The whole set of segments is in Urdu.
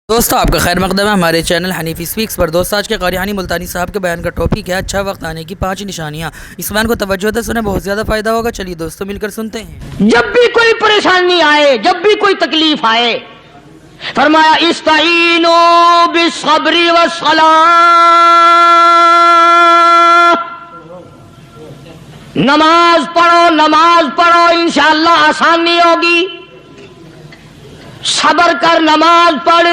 دوستو آپ کا خیر مقدم ہے ہمارے چینل حنیفی سپیکس پر۔ دوست آج کے قاری حنی ملتانی صاحب کے بیان کا ٹاپک ہے اچھا وقت آنے کی 5 نشانیاں۔ اس بیان کو توجہ سے سنیں، بہت زیادہ فائدہ ہوگا۔ چلیے دوستو مل کر سنتے ہیں۔ جب بھی کوئی پریشانی آئے، جب بھی کوئی تکلیف آئے، فرمایا استعینوا بالصبر والصلاۃ، نماز پڑھو انشاءاللہ آسانی ہوگی۔ صبر کر، نماز پڑھ،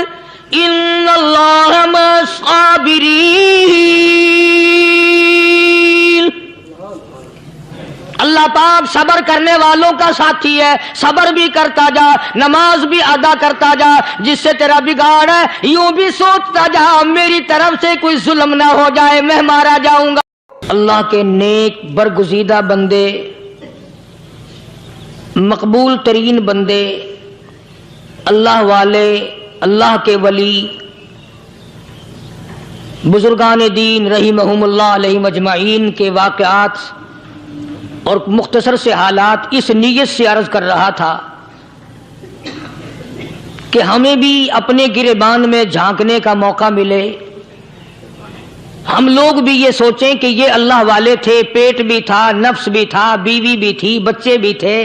ان اللہ مع الصابرین، اللہ پاک صبر کرنے والوں کا ساتھی ہے۔ صبر بھی کرتا جا، نماز بھی ادا کرتا جا، جس سے تیرا بگاڑ ہے یوں بھی سوچتا جا میری طرف سے کوئی ظلم نہ ہو جائے، میں مارا جاؤں گا۔ اللہ کے نیک برگزیدہ بندے، مقبول ترین بندے، اللہ والے، اللہ کے ولی، بزرگان دین رحمہم اللہ علیہ مجمعین کے واقعات اور مختصر سے حالات اس نیت سے عرض کر رہا تھا کہ ہمیں بھی اپنے گریبان میں جھانکنے کا موقع ملے، ہم لوگ بھی یہ سوچیں کہ یہ اللہ والے تھے، پیٹ بھی تھا، نفس بھی تھا، بیوی بھی تھی، بچے بھی تھے،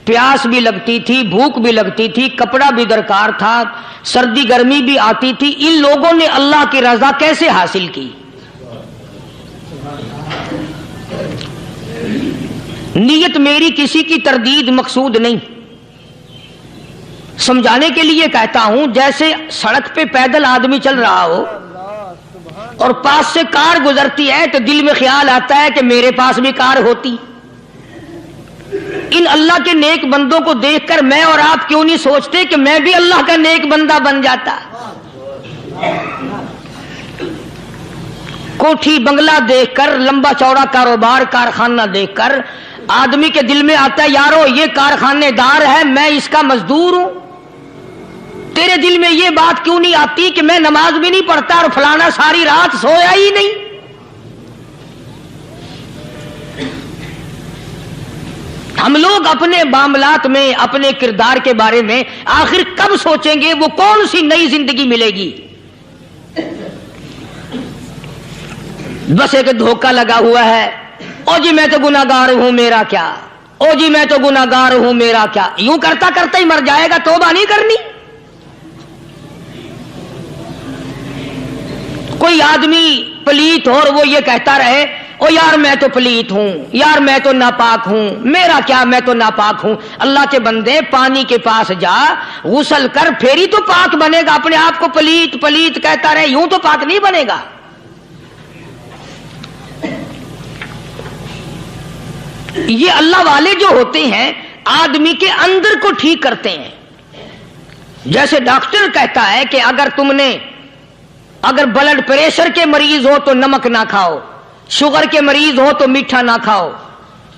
پیاس بھی لگتی تھی، بھوک بھی لگتی تھی، کپڑا بھی درکار تھا، سردی گرمی بھی آتی تھی، ان لوگوں نے اللہ کی رضا کیسے حاصل کی؟ نیت میری کسی کی تردید مقصود نہیں، سمجھانے کے لیے کہتا ہوں جیسے سڑک پہ پیدل آدمی چل رہا ہو اور پاس سے کار گزرتی ہے تو دل میں خیال آتا ہے کہ میرے پاس بھی کار ہوتی۔ ان اللہ کے نیک بندوں کو دیکھ کر میں اور آپ کیوں نہیں سوچتے کہ میں بھی اللہ کا نیک بندہ بن جاتا؟ کوٹھی بنگلہ دیکھ کر، لمبا چوڑا کاروبار کارخانہ دیکھ کر آدمی کے دل میں آتا ہے یارو یہ کارخانے دار ہے، میں اس کا مزدور ہوں۔ تیرے دل میں یہ بات کیوں نہیں آتی کہ میں نماز بھی نہیں پڑھتا اور فلانا ساری رات سویا ہی نہیں؟ ہم لوگ اپنے معاملات میں، اپنے کردار کے بارے میں آخر کب سوچیں گے وہ کون سی نئی زندگی ملے گی؟ بس ایک دھوکہ لگا ہوا ہے، او جی میں تو گناہگار ہوں میرا کیا، او جی میں تو گناہگار ہوں میرا کیا، یوں کرتا کرتا ہی مر جائے گا، توبہ نہیں کرنی۔ کوئی آدمی پلیت ہو اور وہ یہ کہتا رہے او یار میں تو پلیت ہوں، یار میں تو ناپاک ہوں، میرا کیا میں تو ناپاک ہوں۔ اللہ کے بندے پانی کے پاس جا، غسل کر، پھر ہی تو پاک بنے گا۔ اپنے آپ کو پلیت پلیت کہتا رہے یوں تو پاک نہیں بنے گا۔ یہ اللہ والے جو ہوتے ہیں آدمی کے اندر کو ٹھیک کرتے ہیں۔ جیسے ڈاکٹر کہتا ہے کہ اگر بلڈ پریشر کے مریض ہو تو نمک نہ کھاؤ، شوگر کے مریض ہو تو میٹھا نہ کھاؤ،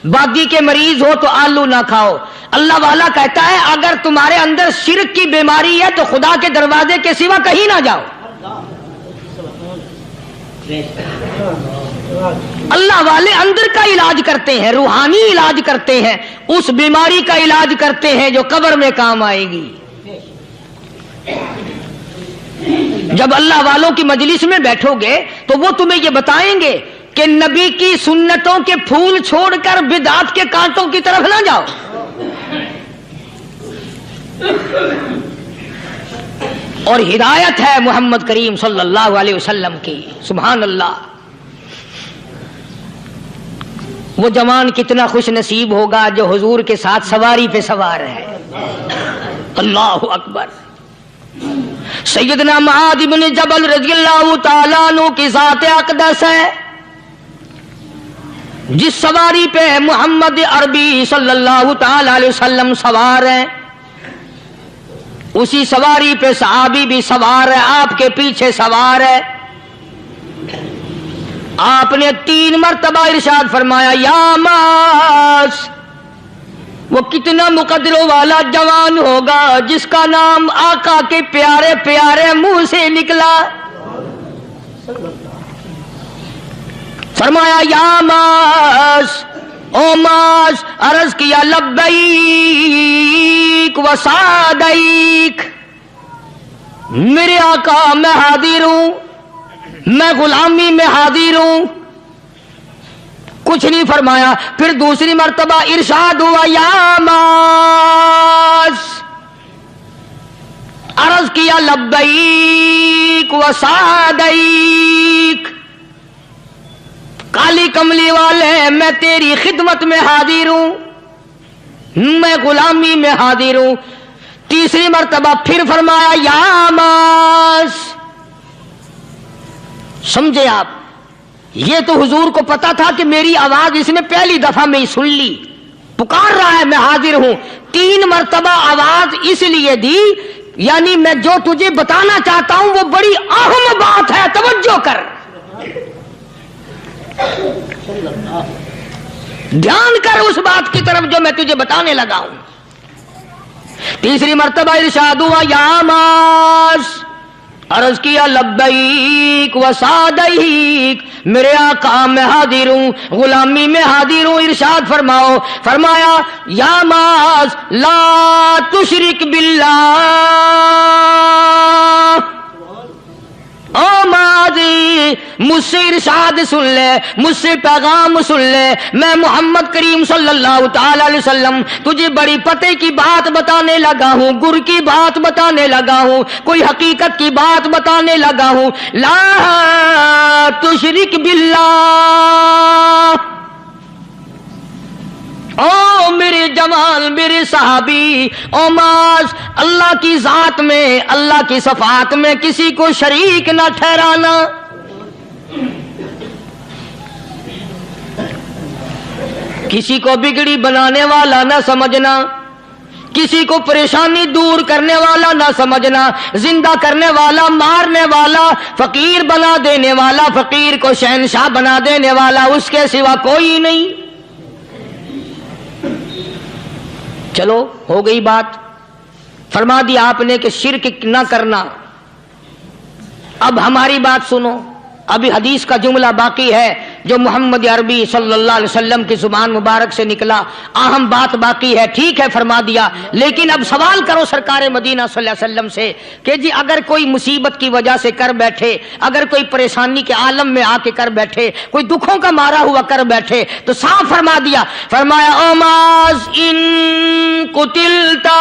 بادی کے مریض ہو تو آلو نہ کھاؤ۔ اللہ والا کہتا ہے اگر تمہارے اندر شرک کی بیماری ہے تو خدا کے دروازے کے سوا کہیں نہ جاؤ۔ اللہ والے اندر کا علاج کرتے ہیں، روحانی علاج کرتے ہیں، اس بیماری کا علاج کرتے ہیں جو قبر میں کام آئے گی۔ جب اللہ والوں کی مجلس میں بیٹھو گے تو وہ تمہیں یہ بتائیں گے کہ نبی کی سنتوں کے پھول چھوڑ کر بدعت کے کانٹوں کی طرف نہ جاؤ۔ اور ہدایت ہے محمد کریم صلی اللہ علیہ وسلم کی، سبحان اللہ۔ وہ جوان کتنا خوش نصیب ہوگا جو حضور کے ساتھ سواری پہ سوار ہے۔ اللہ اکبر۔ سیدنا معاذ بن جبل رضی اللہ تعالیٰ عنہ کی ذات اقدس ہے، جس سواری پہ محمد عربی صلی اللہ تعالی علیہ وسلم سوار ہیں، اسی سواری پہ صحابی بھی سوار ہے، آپ کے پیچھے سوار ہے۔ آپ نے 3 مرتبہ ارشاد فرمایا یا معاذ، وہ کتنا مقدروں والا جوان ہوگا جس کا نام آقا کے پیارے پیارے منہ سے نکلا۔ فرمایا یا معاذ، او معاذ، عرض کیا لبیک و سعدیک، میرے آقا میں حاضر ہوں، میں غلامی میں حاضر ہوں، کچھ نہیں فرمایا۔ پھر دوسری مرتبہ ارشاد ہوا یا معاذ، عرض کیا لبیک و سعدیک، کالی کملی والے میں تیری خدمت میں حاضر ہوں، میں غلامی میں حاضر ہوں۔ تیسری مرتبہ پھر فرمایا یا معاذ۔ سمجھے آپ، یہ تو حضور کو پتا تھا کہ میری آواز اس نے پہلی دفعہ میں ہی سن لی، پکار رہا ہے میں حاضر ہوں۔ 3 مرتبہ آواز اس لیے دی، یعنی میں جو تجھے بتانا چاہتا ہوں وہ بڑی اہم بات ہے، توجہ کر، دھیان کر اس بات کی طرف جو میں تجھے بتانے لگا ہوں۔ تیسری مرتبہ ارشاد ہوا یا معاذ، عرض کیا لبیک و سعدیک، میرے آقا میں حاضر ہوں، غلامی میں حاضر ہوں۔ ارشاد فرماؤ، فرمایا یا معاذ لا تشرک باللہ، او ماضی مجھ سے ارشاد سن لے، مجھ سے پیغام سن لے، میں محمد کریم صلی اللہ تعالی علیہ وسلم تجھے بڑی پتے کی بات بتانے لگا ہوں، گر کی بات بتانے لگا ہوں، کوئی حقیقت کی بات بتانے لگا ہوں۔ لا تشرک باللہ، او میرے جمال، میرے صحابی، او معاذ، اللہ کی ذات میں، اللہ کی صفات میں کسی کو شریک نہ ٹھہرانا۔ کسی کو بگڑی بنانے والا نہ سمجھنا، کسی کو پریشانی دور کرنے والا نہ سمجھنا، زندہ کرنے والا، مارنے والا، فقیر بنا دینے والا، فقیر کو شہنشاہ بنا دینے والا اس کے سوا کوئی نہیں۔ چلو ہو گئی بات، فرما دیا آپ نے کہ شرک نہ کرنا۔ اب ہماری بات سنو، ابھی حدیث کا جملہ باقی ہے جو محمد عربی صلی اللہ علیہ وسلم کی زبان مبارک سے نکلا، اہم بات باقی ہے۔ ٹھیک ہے فرما دیا، لیکن اب سوال کرو سرکار مدینہ صلی اللہ علیہ وسلم سے کہ جی اگر کوئی مصیبت کی وجہ سے کر بیٹھے، اگر کوئی پریشانی کے عالم میں آ کے کر بیٹھے، کوئی دکھوں کا مارا ہوا کر بیٹھے، تو صاف فرما دیا، فرمایا او معاذ ان قتلتا،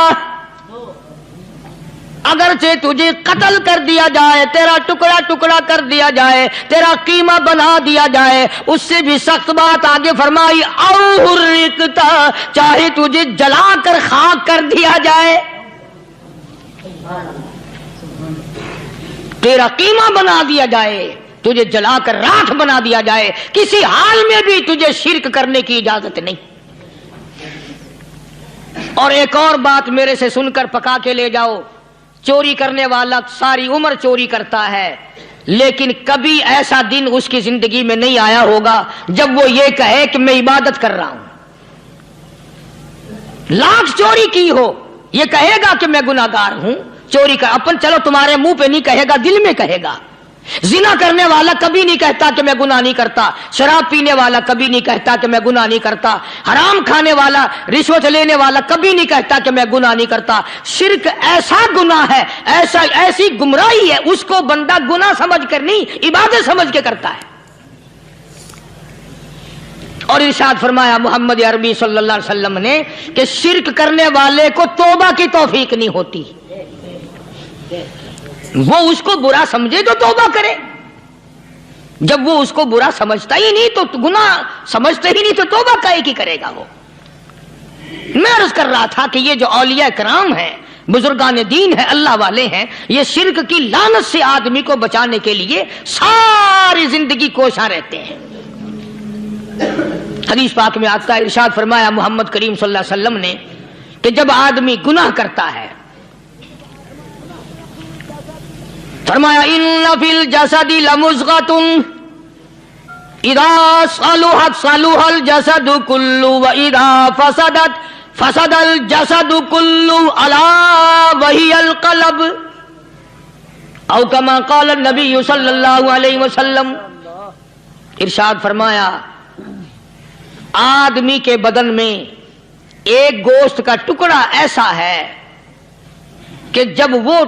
اگرچہ تجھے قتل کر دیا جائے، تیرا ٹکڑا ٹکڑا کر دیا جائے، تیرا قیمہ بنا دیا جائے، اس سے بھی سخت بات آگے فرمائی او حرقتا، چاہے تجھے جلا کر خاک کر دیا جائے، تیرا قیمہ بنا دیا جائے، تجھے جلا کر راکھ بنا دیا جائے، کسی حال میں بھی تجھے شرک کرنے کی اجازت نہیں۔ اور ایک اور بات میرے سے سن کر پکا کے لے جاؤ، چوری کرنے والا ساری عمر چوری کرتا ہے، لیکن کبھی ایسا دن اس کی زندگی میں نہیں آیا ہوگا جب وہ یہ کہے کہ میں عبادت کر رہا ہوں۔ لاکھ چوری کی ہو، یہ کہے گا کہ میں گناہگار ہوں، چوری کر، اپن چلو تمہارے منہ پہ نہیں کہے گا، دل میں کہے گا۔ زنا کرنے والا کبھی نہیں کہتا کہ میں گناہ نہیں کرتا، شراب پینے والا کبھی نہیں کہتا کہ میں گناہ نہیں کرتا، حرام کھانے والا، رشوت لینے والا کبھی نہیں کہتا کہ میں گناہ نہیں کرتا۔ شرک ایسا گناہ ہے، ایسی گمراہی ہے، اس کو بندہ گناہ سمجھ کر نہیں، عبادت سمجھ کے کرتا ہے۔ اور ارشاد فرمایا محمد عربی صلی اللہ علیہ وسلم نے کہ شرک کرنے والے کو توبہ کی توفیق نہیں ہوتی، وہ اس کو برا سمجھے تو توبہ کرے، جب وہ اس کو برا سمجھتا ہی نہیں تو گناہ سمجھتے ہی نہیں تو توبہ کائے کی کرے گا وہ۔ میں عرض کر رہا تھا کہ یہ جو اولیاء کرام ہیں، بزرگان دین ہیں، اللہ والے ہیں، یہ شرک کی لعنت سے آدمی کو بچانے کے لیے ساری زندگی کوشاں رہتے ہیں۔ حدیث پاک میں آتا ہے، ارشاد فرمایا محمد کریم صلی اللہ علیہ وسلم نے کہ جب آدمی گناہ کرتا ہے، فرمایا ان فی الجسد لمضغۃ اذا صلحت صلح الجسد کلہ واذا فسدت فسد الجسد کلہ الا وہی القلب، او کما قال النبی صلی اللہ علیہ وسلم۔ ارشاد فرمایا آدمی کے بدن میں ایک گوشت کا ٹکڑا ایسا ہے کہ جب وہ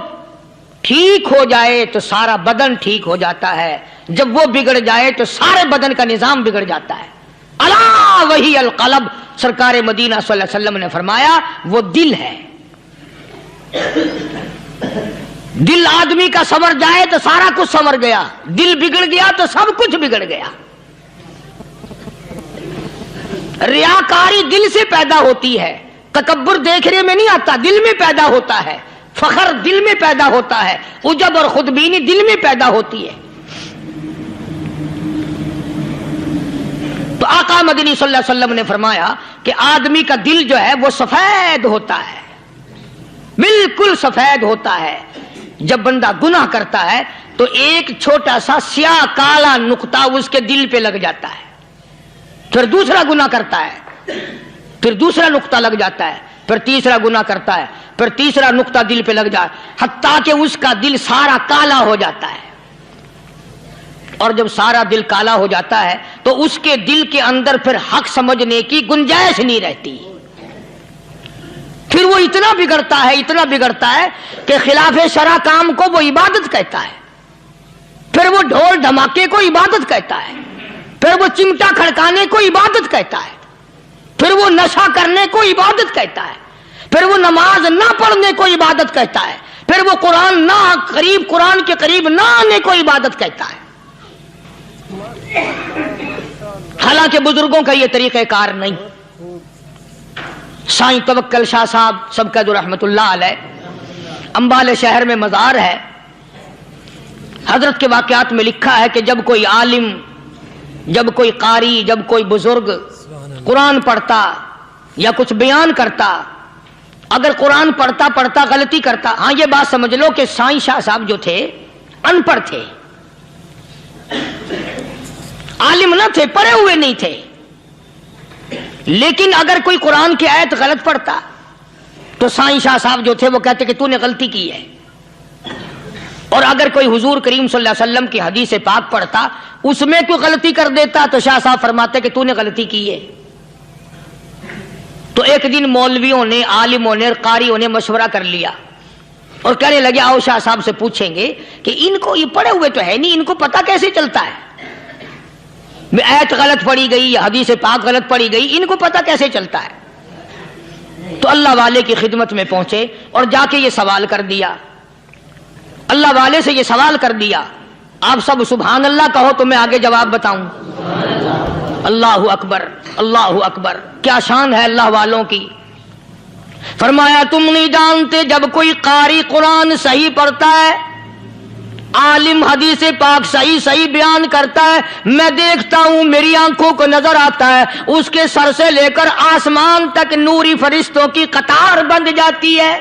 ٹھیک ہو جائے تو سارا بدن ٹھیک ہو جاتا ہے، جب وہ بگڑ جائے تو سارے بدن کا نظام بگڑ جاتا ہے۔ الا وہی القلب، سرکار مدینہ صلی اللہ علیہ وسلم نے فرمایا وہ دل ہے۔ دل آدمی کا سنور جائے تو سارا کچھ سنور گیا، دل بگڑ گیا تو سب کچھ بگڑ گیا۔ ریاکاری دل سے پیدا ہوتی ہے، تکبر دیکھنے میں نہیں آتا، دل میں پیدا ہوتا ہے، فخر دل میں پیدا ہوتا ہے، عجب اور خودبینی دل میں پیدا ہوتی ہے۔ تو آقا مدنی صلی اللہ علیہ وسلم نے فرمایا کہ آدمی کا دل جو ہے وہ سفید ہوتا ہے، بالکل سفید ہوتا ہے۔ جب بندہ گناہ کرتا ہے تو ایک چھوٹا سا سیاہ کالا نقطہ اس کے دل پہ لگ جاتا ہے، پھر دوسرا گناہ کرتا ہے، پھر دوسرا نقطہ لگ جاتا ہے، پھر تیسرا گناہ کرتا ہے، پھر تیسرا نقطہ دل پہ لگ جاتا ہے، حتیٰ کہ اس کا دل سارا کالا ہو جاتا ہے۔ اور جب سارا دل کالا ہو جاتا ہے تو اس کے دل کے اندر پھر حق سمجھنے کی گنجائش نہیں رہتی، پھر وہ اتنا بگڑتا ہے کہ خلاف شرع کام کو وہ عبادت کہتا ہے، پھر وہ ڈھول دھماکے کو عبادت کہتا ہے، پھر وہ چمٹا کھڑکانے کو عبادت کہتا ہے، پھر وہ نشہ کرنے کو عبادت کہتا ہے، پھر وہ نماز نہ پڑھنے کو عبادت کہتا ہے، پھر وہ قرآن کے قریب نہ آنے کو عبادت کہتا ہے۔ حالانکہ بزرگوں کا یہ طریقہ کار نہیں۔ سائیں توکل شاہ صاحب سبقت رحمت اللہ علیہ، امبالے شہر میں مزار ہے، حضرت کے واقعات میں لکھا ہے کہ جب کوئی عالم، جب کوئی قاری، جب کوئی بزرگ قرآن پڑھتا یا کچھ بیان کرتا، اگر قرآن پڑھتا غلطی کرتا، ہاں یہ بات سمجھ لو کہ سائیں شاہ صاحب جو تھے ان پڑھ تھے، عالم نہ تھے، پڑھے ہوئے نہیں تھے، لیکن اگر کوئی قرآن کی آیت غلط پڑھتا تو سائیں شاہ صاحب جو تھے وہ کہتے کہ تو نے غلطی کی ہے، اور اگر کوئی حضور کریم صلی اللہ علیہ وسلم کی حدیث پاک پڑھتا اس میں کوئی غلطی کر دیتا تو شاہ صاحب فرماتے کہ تو نے غلطی کی ہے۔ تو ایک دن مولویوں نے، عالموں نے، قاریوں نے مشورہ کر لیا اور کہنے لگے آؤ شاہ صاحب سے پوچھیں گے کہ ان کو، یہ پڑھے ہوئے تو ہے نہیں، ان کو پتہ کیسے چلتا ہے، آیت غلط پڑھی گئی یا حدیث پاک غلط پڑھی گئی، ان کو پتہ کیسے چلتا ہے؟ تو اللہ والے کی خدمت میں پہنچے اور جا کے یہ سوال کر دیا، اللہ والے سے یہ سوال کر دیا، آپ سب سبحان اللہ کہو تو میں آگے جواب بتاؤں۔ اللہ اکبر، اللہ اکبر، کیا شان ہے اللہ والوں کی۔ فرمایا تم نہیں جانتے جب کوئی قاری قرآن صحیح پڑھتا ہے، عالم حدیث پاک صحیح بیان کرتا ہے، میں دیکھتا ہوں، میری آنکھوں کو نظر آتا ہے، اس کے سر سے لے کر آسمان تک نوری فرشتوں کی قطار بند جاتی ہے،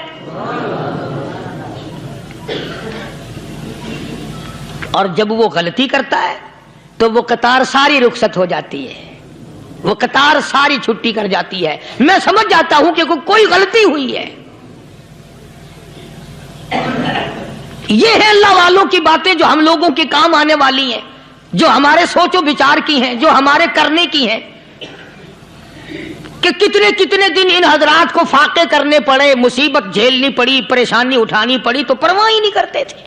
اور جب وہ غلطی کرتا ہے تو وہ قطار ساری رخصت ہو جاتی ہے، وہ قطار ساری چھٹی کر جاتی ہے، میں سمجھ جاتا ہوں کہ کوئی غلطی ہوئی ہے۔ یہ ہے اللہ والوں کی باتیں جو ہم لوگوں کے کام آنے والی ہیں، جو ہمارے سوچ و بچار کی ہیں، جو ہمارے کرنے کی ہیں، کہ کتنے دن ان حضرات کو فاقے کرنے پڑے، مصیبت جھیلنی پڑی، پریشانی اٹھانی پڑی تو پرواہ ہی نہیں کرتے تھے۔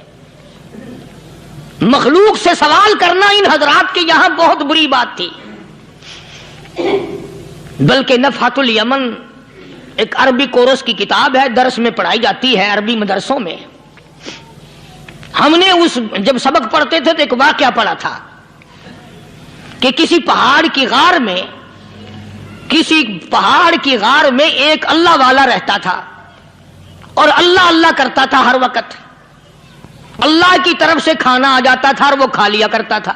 مخلوق سے سوال کرنا ان حضرات کے یہاں بہت بری بات تھی۔ بلکہ نفحۃ الیمن ایک عربی کورس کی کتاب ہے، درس میں پڑھائی جاتی ہے عربی مدرسوں میں۔ ہم نے جب سبق پڑھتے تھے تو ایک واقعہ پڑھا تھا کہ کسی پہاڑ کی غار میں ایک اللہ والا رہتا تھا اور اللہ کرتا تھا ہر وقت، اللہ کی طرف سے کھانا آ جاتا تھا اور وہ کھا لیا کرتا تھا۔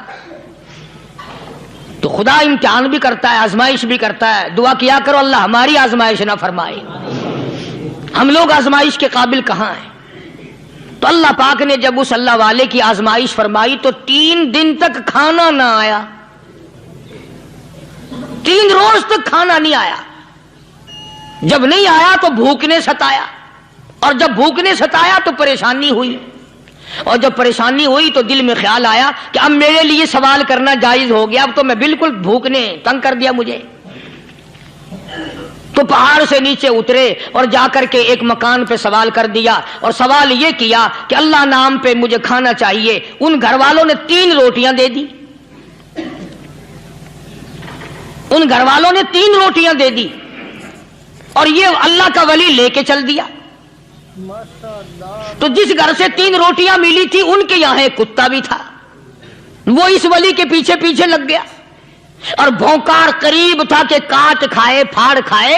تو خدا امتحان بھی کرتا ہے، آزمائش بھی کرتا ہے، دعا کیا کرو اللہ ہماری آزمائش نہ فرمائے، ہم لوگ آزمائش کے قابل کہاں ہیں۔ تو اللہ پاک نے جب اس اللہ والے کی آزمائش فرمائی تو 3 دن تک کھانا نہ آیا، 3 روز تک کھانا نہیں آیا۔ جب نہیں آیا تو بھوک نے ستایا، اور جب بھوک نے ستایا تو پریشانی ہوئی، اور جب پریشانی ہوئی تو دل میں خیال آیا کہ اب میرے لیے سوال کرنا جائز ہو گیا، اب تو میں بالکل بھوک نے تنگ کر دیا مجھے۔ تو پہاڑ سے نیچے اترے اور جا کر کے ایک مکان پہ سوال کر دیا اور سوال یہ کیا کہ اللہ نام پہ مجھے کھانا چاہیے. ان گھر والوں نے 3 روٹیاں دے دی. ان گھر والوں نے 3 روٹیاں دے دی اور یہ اللہ کا ولی لے کے چل دیا. تو جس گھر سے 3 روٹیاں ملی تھی ان کے یہاں ایک کتا بھی تھا. وہ اس ولی کے پیچھے پیچھے لگ گیا اور بھونکار قریب تھا کہ کاٹ کھائے پھاڑ کھائے.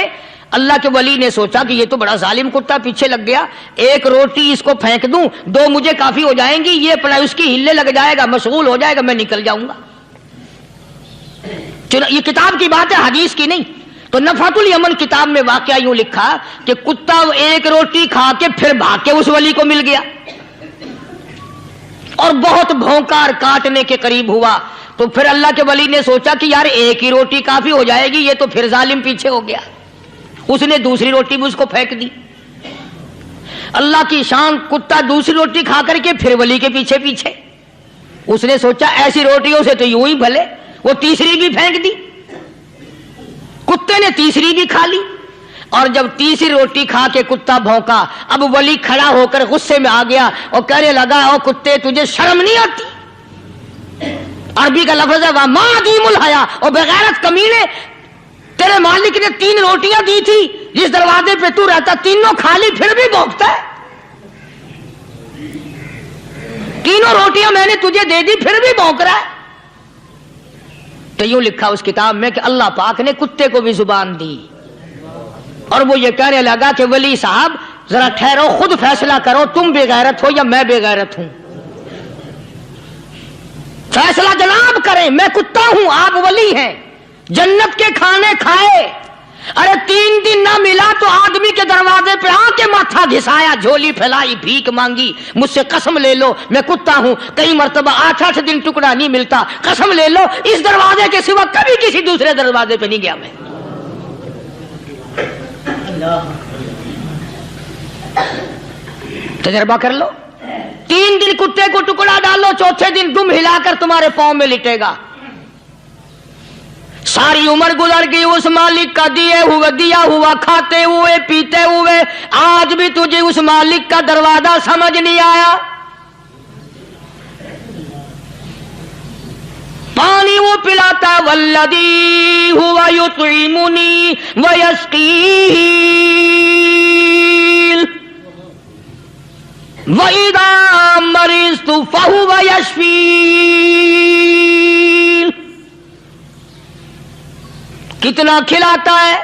اللہ کے ولی نے سوچا کہ یہ تو بڑا ظالم کتا پیچھے لگ گیا, 1 روٹی اس کو پھینک دوں, 2 مجھے کافی ہو جائیں گی, یہ اپنا اس کی ہلے لگ جائے گا, مشغول ہو جائے گا, میں نکل جاؤں گا. یہ کتاب کی بات ہے, حدیث کی نہیں. تو نفحۃ الیمن کتاب میں واقعہ یوں لکھا کہ کتا 1 روٹی کھا کے پھر بھاگ کے اس ولی کو مل گیا اور بہت بھونکار کاٹنے کے قریب ہوا. تو پھر اللہ کے ولی نے سوچا کہ یار 1 ہی روٹی کافی ہو جائے گی, یہ تو پھر ظالم پیچھے ہو گیا. اس نے دوسری روٹی بھی اس کو پھینک دی. اللہ کی شان, کتا دوسری روٹی کھا کر کے پھر ولی کے پیچھے پیچھے. اس نے سوچا ایسی روٹیوں سے تو یوں ہی بھلے, وہ تیسری بھی پھینک دی. کتے نے تیسری بھی کھا لی اور جب تیسری روٹی کھا کے کتا بھونکا, اب ولی کھڑا ہو کر غصے میں آ گیا اور کہنے لگا, او کتے تجھے شرم نہیں آتی؟ عربی کا لفظ ہے وَمَا عَدِيمُ الْحَيَا, اور بغیرت کمینے, تیرے مالک نے 3 روٹیاں دی تھی, جس دروازے پہ تو رہتا تینوں کھا لی, پھر بھی بھونکتا ہے. 3 روٹیاں میں نے تجھے دے دی, پھر بھی بھونک رہا ہے. تو یوں لکھا اس کتاب میں کہ اللہ پاک نے کتے کو بھی زبان دی اور وہ یہ کہنے لگا کہ ولی صاحب ذرا ٹھہرو, خود فیصلہ کرو, تم بے غیرت ہو یا میں بے غیرت ہوں. فیصلہ جناب کریں, میں کتا ہوں, آپ ولی ہیں. جنت کے کھانے کھائے, ارے 3 دن نہ ملا تو آدمی کے دروازے پہ آ کے ماتھا گھسایا, جھولی پھیلائی, بھیک مانگی, مجھ سے قسم لے لو میں کتا ہوں. کئی مرتبہ 8 دن ٹکڑا نہیں ملتا, قسم لے لو اس دروازے کے سوا کبھی کسی دوسرے دروازے پہ نہیں گیا میں. تجربہ کر لو. 3 دن کتے کو ٹکڑا ڈالو, چوتھے دن دم ہلا کر تمہارے پاؤں میں لٹے گا. ساری عمر گزر گئی اس مالک کا دیا ہوا کھاتے ہوئے پیتے ہوئے, آج بھی تجھے اس مالک کا دروازہ سمجھ نہیں آیا. پانی وہ پلاتا والذی ہوا یطعمنی ویسقین وَإِذَا مَرِضْتُ فَهُوَ يَشْفِينِ. کتنا کھلاتا ہے,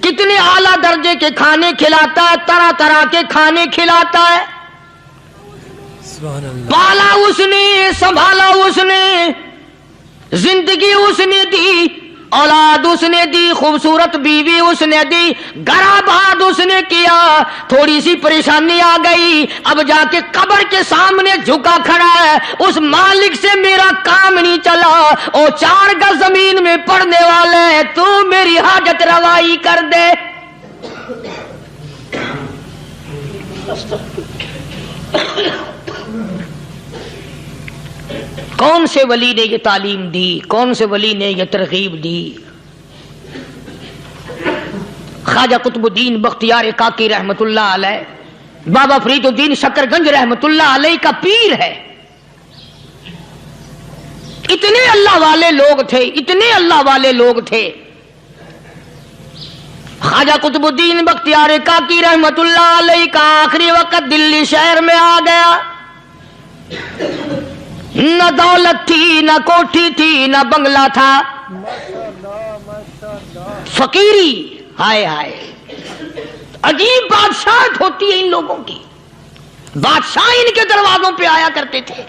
کتنے اعلیٰ درجے کے کھانے کھلاتا ہے, طرح طرح کے کھانے کھلاتا ہے. پالا اس نے, سنبھالا اس نے, زندگی اس نے دی, اولاد اس نے دی, خوبصورت بیوی اس نے دی, گھر آباد اس نے کیا. تھوڑی سی پریشانی آ گئی, اب جا کے قبر کے سامنے جھکا کھڑا ہے, اس مالک سے میرا کام نہیں چلا, او 4 گز زمین میں پڑنے والے, تو میری حاجت روائی کر دے. کون سے ولی نے یہ تعلیم دی, کون سے ولی نے یہ ترغیب دی؟ خواجہ قطب الدین بختیار کاکی رحمت اللہ علیہ, بابا فرید الدین شکر گنج رحمت اللہ علیہ کا پیر ہے. اتنے اللہ والے لوگ تھے, اتنے اللہ والے لوگ تھے. خواجہ قطب الدین بختیار کاکی رحمت اللہ علیہ کا آخری وقت دلی شہر میں آ گیا. نہ دولت تھی, نہ کوٹھی تھی, نہ بنگلہ تھا, فقیری. ہائے ہائے, عجیب بادشاہت ہوتی ہے ان لوگوں کی. بادشاہ ان کے دروازوں پہ آیا کرتے تھے.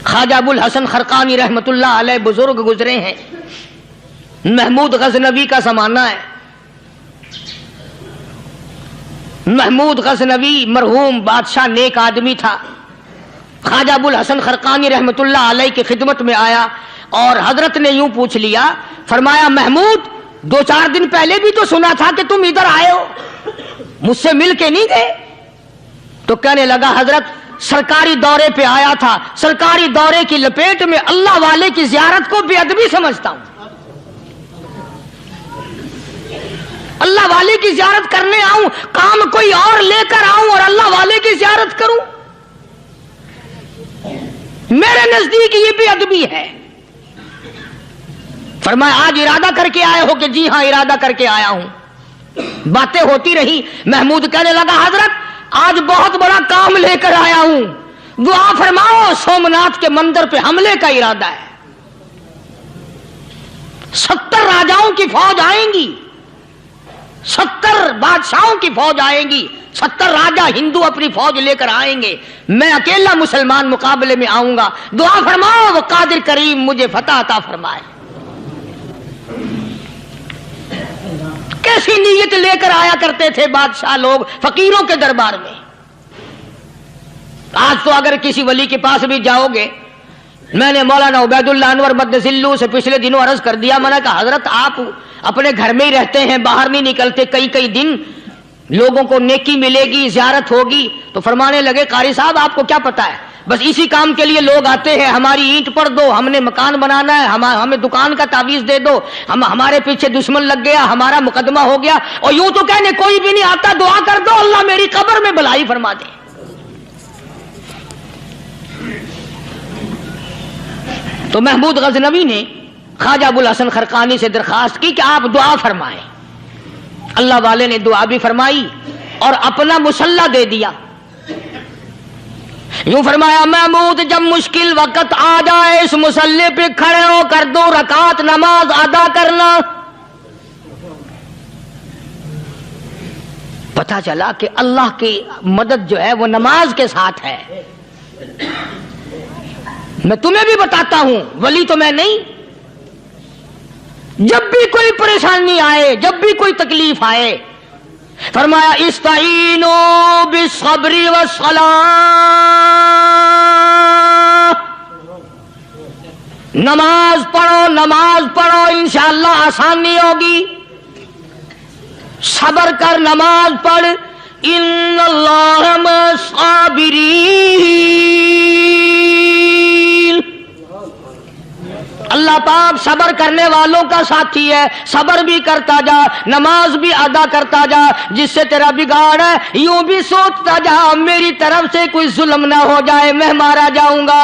خواجہ ابو الحسن خرقانی رحمت اللہ علیہ بزرگ گزرے ہیں. محمود غزنوی کا زمانہ ہے. محمود غزنوی مرحوم بادشاہ نیک آدمی تھا. خواجہ ابو الحسن خرقانی رحمت اللہ علیہ کی خدمت میں آیا اور حضرت نے یوں پوچھ لیا, فرمایا محمود 2-4 دن پہلے بھی تو سنا تھا کہ تم ادھر آئے ہو, مجھ سے مل کے نہیں گئے؟ تو کہنے لگا حضرت سرکاری دورے پہ آیا تھا, سرکاری دورے کی لپیٹ میں اللہ والے کی زیارت کو بے ادبی سمجھتا ہوں. اللہ والے کی زیارت کرنے آؤں، کام کوئی اور لے کر آؤں اور اللہ والے کی زیارت کروں؟ میرے نزدیک یہ بھی ادبی ہے۔ فرمایا آج ارادہ کر کے آئے ہو؟ کہ جی ہاں ارادہ کر کے آیا ہوں۔ باتیں ہوتی رہی، محمود کہنے لگا حضرت آج بہت بڑا کام لے کر آیا ہوں، دعا فرماؤ۔ سومناتھ کے مندر پہ حملے کا ارادہ ہے، 70 راجاؤں کی فوج آئیں گی، 70 بادشاہوں کی فوج آئیں گی، 70 راجا ہندو اپنی فوج لے کر آئیں گے، میں اکیلا مسلمان مقابلے میں آؤں گا، دعا فرماؤ وہ قادر کریم مجھے فتح عطا فرمائے۔ کیسی نیت لے کر آیا کرتے تھے بادشاہ لوگ فقیروں کے دربار میں۔ آج تو اگر کسی ولی کے پاس بھی جاؤ گے، میں نے مولانا عبید اللہ انور مدذلو سے پچھلے دنوں عرض کر دیا، میں نے کہا حضرت آپ اپنے گھر میں ہی رہتے ہیں، باہر نہیں نکلتے، کئی دن لوگوں کو نیکی ملے گی، زیارت ہوگی، تو فرمانے لگے قاری صاحب آپ کو کیا پتا ہے، بس اسی کام کے لیے لوگ آتے ہیں، ہماری اینٹ پڑ دو، ہم نے مکان بنانا ہے، ہمیں دکان کا تعویذ دے دو، ہمارے پیچھے دشمن لگ گیا، ہمارا مقدمہ ہو گیا، اور یوں تو کہنے کوئی بھی نہیں آتا، دعا کر دو اللہ میری قبر میں بھلائی فرما دے۔ تو محمود غزنوی نے خواجہ ابوالحسن خرقانی سے درخواست کی کہ آپ دعا فرمائیں۔ اللہ والے نے دعا بھی فرمائی اور اپنا مسلح دے دیا۔ یوں فرمایا محمود جب مشکل وقت آ جائے اس مسلح پہ کھڑے ہو کر 2 رکعت نماز ادا کرنا۔ پتہ چلا کہ اللہ کی مدد جو ہے وہ نماز کے ساتھ ہے۔ میں تمہیں بھی بتاتا ہوں، ولی تو میں نہیں، جب بھی کوئی پریشانی آئے، جب بھی کوئی تکلیف آئے، فرمایا استعینوا بالصبر والصلاۃ، نماز پڑھو انشاءاللہ آسانی ہوگی، صبر کر نماز پڑھ، ان اللہ مع الصابرین، اللہ پاک صبر کرنے والوں کا ساتھی ہے، صبر بھی کرتا جا، نماز بھی ادا کرتا جا، جس سے تیرا بگاڑ ہے یوں بھی سوچتا جا میری طرف سے کوئی ظلم نہ ہو جائے، میں مارا جاؤں گا۔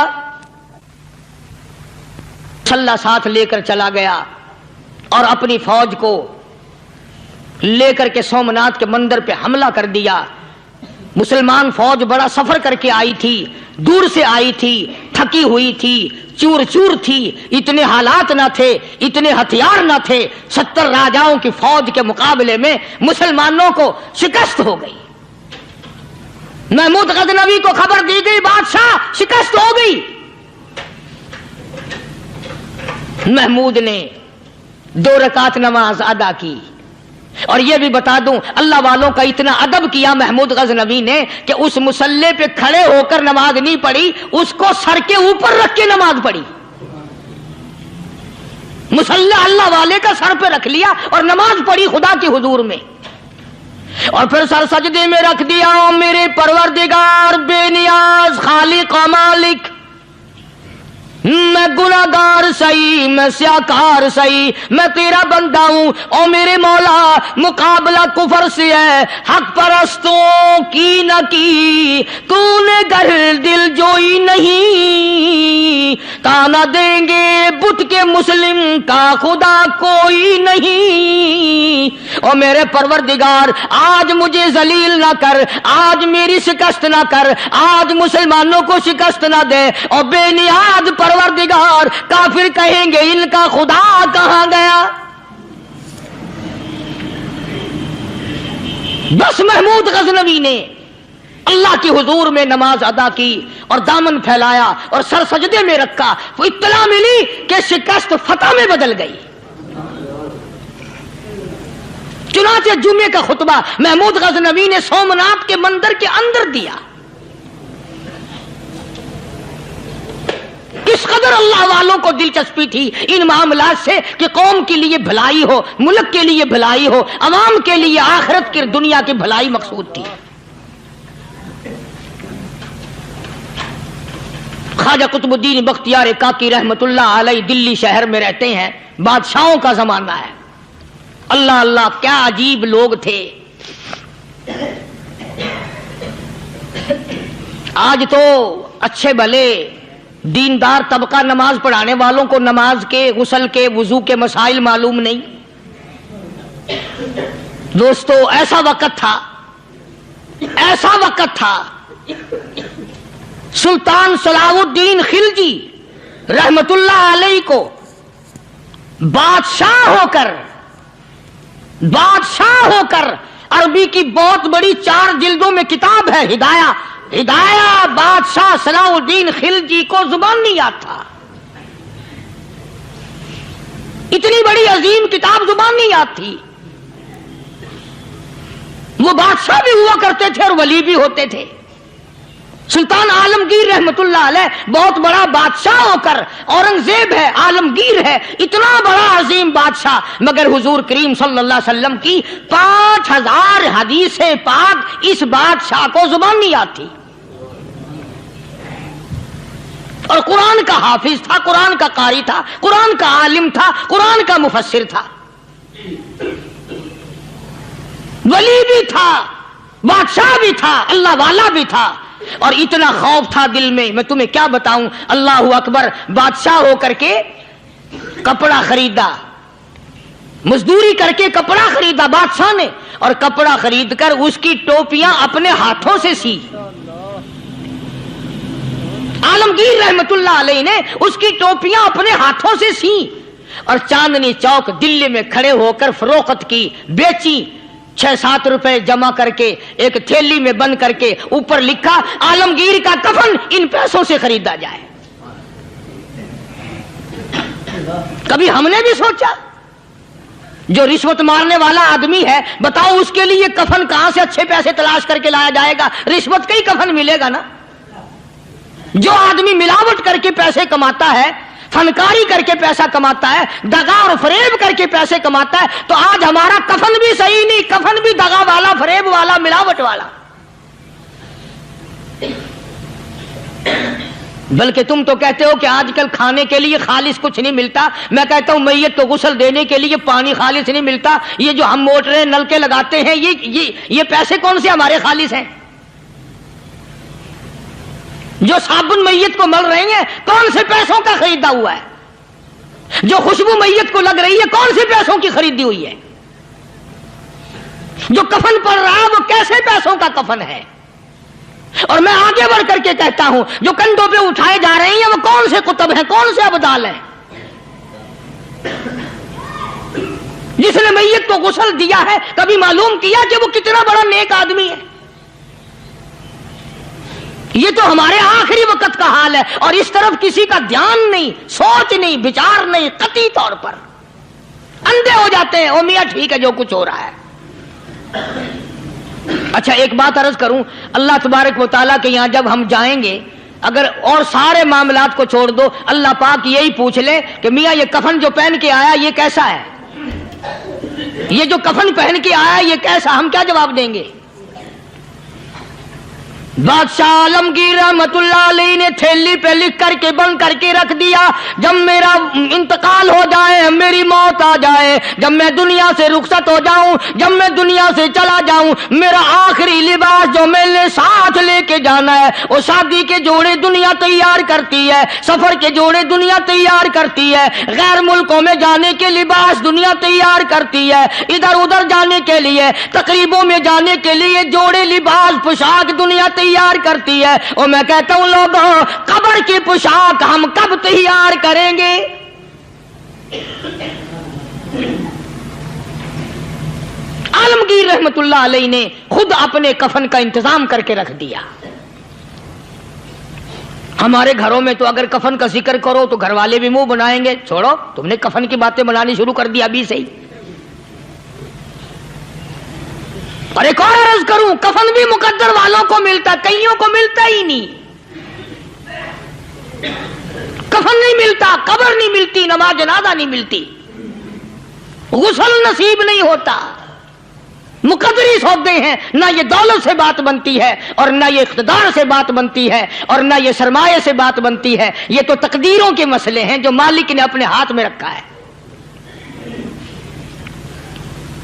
مسلح ساتھ لے کر چلا گیا اور اپنی فوج کو لے کر کے سومناتھ کے مندر پہ حملہ کر دیا۔ مسلمان فوج بڑا سفر کر کے آئی تھی، دور سے آئی تھی، تھکی ہوئی تھی، چور چور تھی، اتنے حالات نہ تھے، اتنے ہتھیار نہ تھے، 70 راجاؤں کی فوج کے مقابلے میں مسلمانوں کو شکست ہو گئی۔ محمود غزنوی کو خبر دی گئی بادشاہ شکست ہو گئی۔ محمود نے 2 رکعت نماز ادا کی، اور یہ بھی بتا دوں اللہ والوں کا اتنا ادب کیا محمود غزنوی نے کہ اس مسلح پہ کھڑے ہو کر نماز نہیں پڑھی، اس کو سر کے اوپر رکھ کے نماز پڑھی۔ مسلح اللہ والے کا سر پہ رکھ لیا اور نماز پڑھی خدا کے حضور میں، اور پھر سر سجدے میں رکھ دیا۔ میرے پروردگار بے نیاز خالق و مالک، میں گناہگار سہی، میں سیاکار سہی، میں تیرا بندہ ہوں، او میرے مولا مقابلہ کفر سے ہے، حق پرستوں کی نہ کی تو نے گر دل جوئی نہیں، تانا دیں گے بت کے مسلم کا خدا کوئی نہیں۔ او میرے پروردگار آج مجھے ذلیل نہ کر، آج میری شکست نہ کر، آج مسلمانوں کو شکست نہ دے، اور بے نیاز پروردگار کافر کہیں گے ان کا خدا کہاں گیا۔ بس محمود غزنوی نے اللہ کے حضور میں نماز ادا کی اور دامن پھیلایا اور سر سجدے میں رکھا، وہ اطلاع ملی کہ شکست فتح میں بدل گئی۔ چنانچہ جمعے کا خطبہ محمود غزنوی نے سومناتھ کے مندر کے اندر دیا۔ کس قدر اللہ والوں کو دلچسپی تھی ان معاملات سے کہ قوم کے لیے بھلائی ہو، ملک کے لیے بھلائی ہو، عوام کے لیے آخرت کی دنیا کی بھلائی مقصود تھی۔ خواجہ قطب الدین بختیار کاکی رحمت اللہ علیہ دلی شہر میں رہتے ہیں، بادشاہوں کا زمانہ ہے، اللہ اللہ کیا عجیب لوگ تھے. آج تو اچھے بھلے دیندار طبقہ نماز پڑھانے والوں کو نماز کے، غسل کے، وضو کے مسائل معلوم نہیں. دوستو ایسا وقت تھا، ایسا وقت تھا، سلطان صلاح الدین خلجی رحمت اللہ علیہ کو بادشاہ ہو کر عربی کی بہت بڑی 4 جلدوں میں کتاب ہے ہدایہ بادشاہ صلاح الدین خلجی کو زبان نہیں آتا. اتنی بڑی عظیم کتاب زبان نہیں آتی. وہ بادشاہ بھی ہوا کرتے تھے اور ولی بھی ہوتے تھے. سلطان عالمگیر رحمت اللہ علیہ بہت بڑا بادشاہ ہو کر، اورنگزیب ہے، عالمگیر ہے، اتنا بڑا عظیم بادشاہ، مگر حضور کریم صلی اللہ علیہ وسلم کی 5000 حدیث پاک اس بادشاہ کو زبان نہیں آتی. اور قرآن کا حافظ تھا، قرآن کا قاری تھا، قرآن کا عالم تھا، قرآن کا مفسر تھا، ولی بھی تھا، بادشاہ بھی تھا، اللہ والا بھی تھا. اور اتنا خوف تھا دل میں تمہیں کیا بتاؤں. اللہ اکبر. بادشاہ ہو کر کے کپڑا خریدا، مزدوری کر کے کپڑا خریدا بادشاہ نے، اور کپڑا خرید کر اس کی ٹوپیاں اپنے ہاتھوں سے سی. عالمگیر رحمت اللہ علیہ نے اس کی ٹوپیاں اپنے ہاتھوں سے سی اور چاندنی چوک دلی میں کھڑے ہو کر فروخت کی، بیچی. 6-7 روپے جمع کر کے ایک تھیلی میں بند کر کے اوپر لکھا عالمگیر کا کفن ان پیسوں سے خریدا جائے. کبھی ہم نے بھی سوچا جو رشوت مارنے والا آدمی ہے، بتاؤ اس کے لیے کفن کہاں سے اچھے پیسے تلاش کر کے لایا جائے گا؟ رشوت کا ہی کفن ملے گا نا. جو آدمی ملاوٹ کر کے پیسے کماتا ہے، فنکاری کر کے پیسہ کماتا ہے، دغا اور فریب کر کے پیسے کماتا ہے، تو آج ہمارا کفن بھی صحیح نہیں، کفن بھی دغا والا، فریب والا، ملاوٹ والا. بلکہ تم تو کہتے ہو کہ آج کل کھانے کے لیے خالص کچھ نہیں ملتا. میں کہتا ہوں میت کو غسل دینے کے لیے پانی خالص نہیں ملتا. یہ جو ہم موٹریں نلکے لگاتے ہیں، یہ پیسے کون سے ہمارے خالص ہیں؟ جو صابن میت کو مل رہی ہیں کون سے پیسوں کا خریدا ہوا ہے؟ جو خوشبو میت کو لگ رہی ہے کون سے پیسوں کی خریدی ہوئی ہے؟ جو کفن پڑ رہا ہے وہ کیسے پیسوں کا کفن ہے؟ اور میں آگے بڑھ کر کے کہتا ہوں جو کندھوں پہ اٹھائے جا رہے ہیں وہ کون سے کتب ہیں، کون سے ابدال ہیں؟ جس نے میت کو غسل دیا ہے کبھی معلوم کیا کہ وہ کتنا بڑا نیک آدمی ہے؟ یہ تو ہمارے آخری وقت کا حال ہے، اور اس طرف کسی کا دھیان نہیں، سوچ نہیں، بچار نہیں. قطعی طور پر اندھے ہو جاتے ہیں. او میاں ٹھیک ہے جو کچھ ہو رہا ہے. اچھا ایک بات عرض کروں، اللہ تبارک و تعالیٰ کے یہاں جب ہم جائیں گے، اگر اور سارے معاملات کو چھوڑ دو، اللہ پاک یہی پوچھ لے کہ میاں یہ کفن جو پہن کے آیا یہ کیسا ہے؟ یہ جو کفن پہن کے آیا یہ کیسا؟ ہم کیا جواب دیں گے؟ بادشاہ عالمگیر رحمت اللہ علیہ نے تھیلی پہ لکھ کر کے بند کر کے رکھ دیا، جب میرا انتقال ہو جائے، میری موت آ جائے، جب میں دنیا سے رخصت ہو جاؤں، جب میں دنیا سے چلا جاؤں، میرا آخری لباس جو میں نے ساتھ لے کے جانا ہے وہ شادی کے جوڑے دنیا تیار کرتی ہے، سفر کے جوڑے دنیا تیار کرتی ہے، غیر ملکوں میں جانے کے لباس دنیا تیار کرتی ہے، ادھر ادھر جانے کے لیے، تقریبوں میں جانے کے لیے جوڑے لباس پوشاک دنیا تیار کرتی ہے. اور میں کہتا ہوں لوگوں، قبر کی پوشاک ہم کب تیار کریں گے؟ عالمگیر رحمت اللہ علیہ نے خود اپنے کفن کا انتظام کر کے رکھ دیا. ہمارے گھروں میں تو اگر کفن کا ذکر کرو تو گھر والے بھی منہ بنائیں گے، چھوڑو تم نے کفن کی باتیں بنانی شروع کر دی ابھی سے ہی. اور ایک اور عرض کروں، کفن بھی مقدر والوں کو ملتا، کئیوں کو ملتا ہی نہیں. کفن نہیں ملتا، قبر نہیں ملتی، نماز جنازہ نہیں ملتی، غسل نصیب نہیں ہوتا. مقدری سودے ہیں، نہ یہ دولت سے بات بنتی ہے، اور نہ یہ اقتدار سے بات بنتی ہے، اور نہ یہ سرمایہ سے بات بنتی ہے. یہ تو تقدیروں کے مسئلے ہیں جو مالک نے اپنے ہاتھ میں رکھا ہے.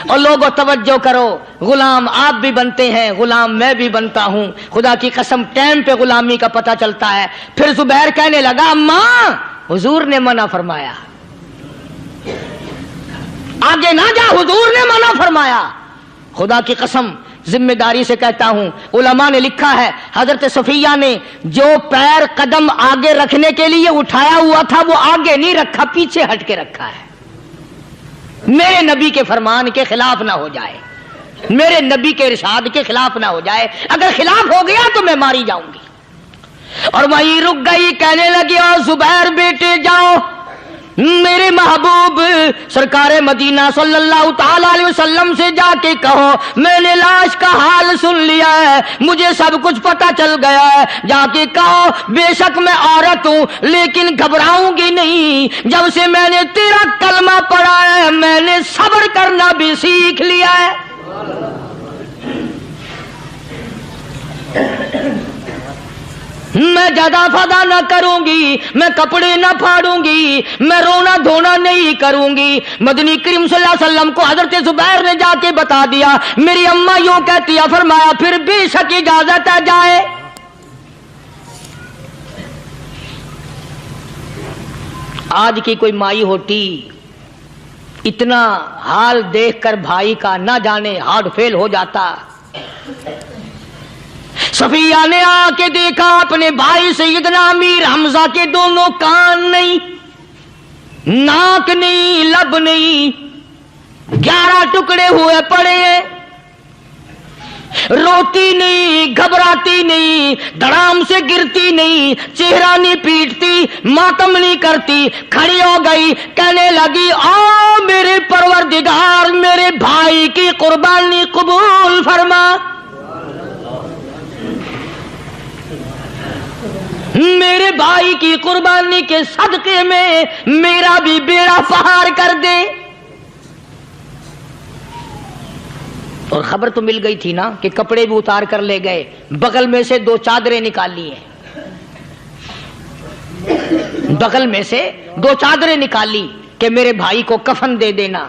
اور لوگوں توجہ کرو، غلام آپ بھی بنتے ہیں، غلام میں بھی بنتا ہوں، خدا کی قسم ٹائم پہ غلامی کا پتہ چلتا ہے۔ پھر زبیر کہنے لگا اماں حضور نے منع فرمایا، آگے نہ جا، حضور نے منع فرمایا۔ خدا کی قسم ذمہ داری سے کہتا ہوں، علماء نے لکھا ہے حضرت صفیہ نے جو پیر قدم آگے رکھنے کے لیے اٹھایا ہوا تھا وہ آگے نہیں رکھا، پیچھے ہٹ کے رکھا ہے، میرے نبی کے فرمان کے خلاف نہ ہو جائے، میرے نبی کے ارشاد کے خلاف نہ ہو جائے، اگر خلاف ہو گیا تو میں ماری جاؤں گی۔ اور وہیں رک گئی، کہنے لگی اور زبیر بیٹے جاؤ، میرے محبوب سرکار مدینہ صلی اللہ تعالی علیہ وسلم سے جا کے کہو میں نے لاش کا حال سن لیا ہے، مجھے سب کچھ پتہ چل گیا ہے، جا کے کہو بے شک میں عورت ہوں لیکن گھبراؤں گی نہیں، جب سے میں نے تیرا کلمہ پڑھا ہے میں نے صبر کرنا بھی سیکھ لیا ہے۔ میں جدا فدا نہ کروں گی، میں کپڑے نہ پھاڑوں گی، میں رونا دھونا نہیں کروں گی۔ مدنی کریم صلی اللہ علیہ وسلم کو حضرت زبیر نے جا کے بتا دیا، میری اماں یوں کہتی ہے، فرمایا پھر بے شک اجازت ہے جائے۔ آج کی کوئی مائی ہوتی اتنا حال دیکھ کر بھائی کا نہ جانے ہارٹ فیل ہو جاتا۔ صفیہ نے آ کے دیکھا اپنے بھائی سیدنا امیر حمزہ کے دونوں کان نہیں، ناک نہیں، لب نہیں، 11 ٹکڑے ہوئے پڑے ہیں، روتی نہیں، گھبراتی نہیں، دھڑام سے گرتی نہیں، چہرہ نہیں پیٹتی، ماتم نہیں کرتی، کھڑی ہو گئی، کہنے لگی آ میرے پروردگار میرے بھائی کی قربانی قبول فرما، میرے بھائی کی قربانی کے صدقے میں میرا بھی بیڑا پہاڑ کر دے۔ اور خبر تو مل گئی تھی نا کہ کپڑے بھی اتار کر لے گئے، بغل میں سے 2 چادریں نکال لی ہیں، بغل میں سے 2 چادریں نکالی کہ میرے بھائی کو کفن دے دینا۔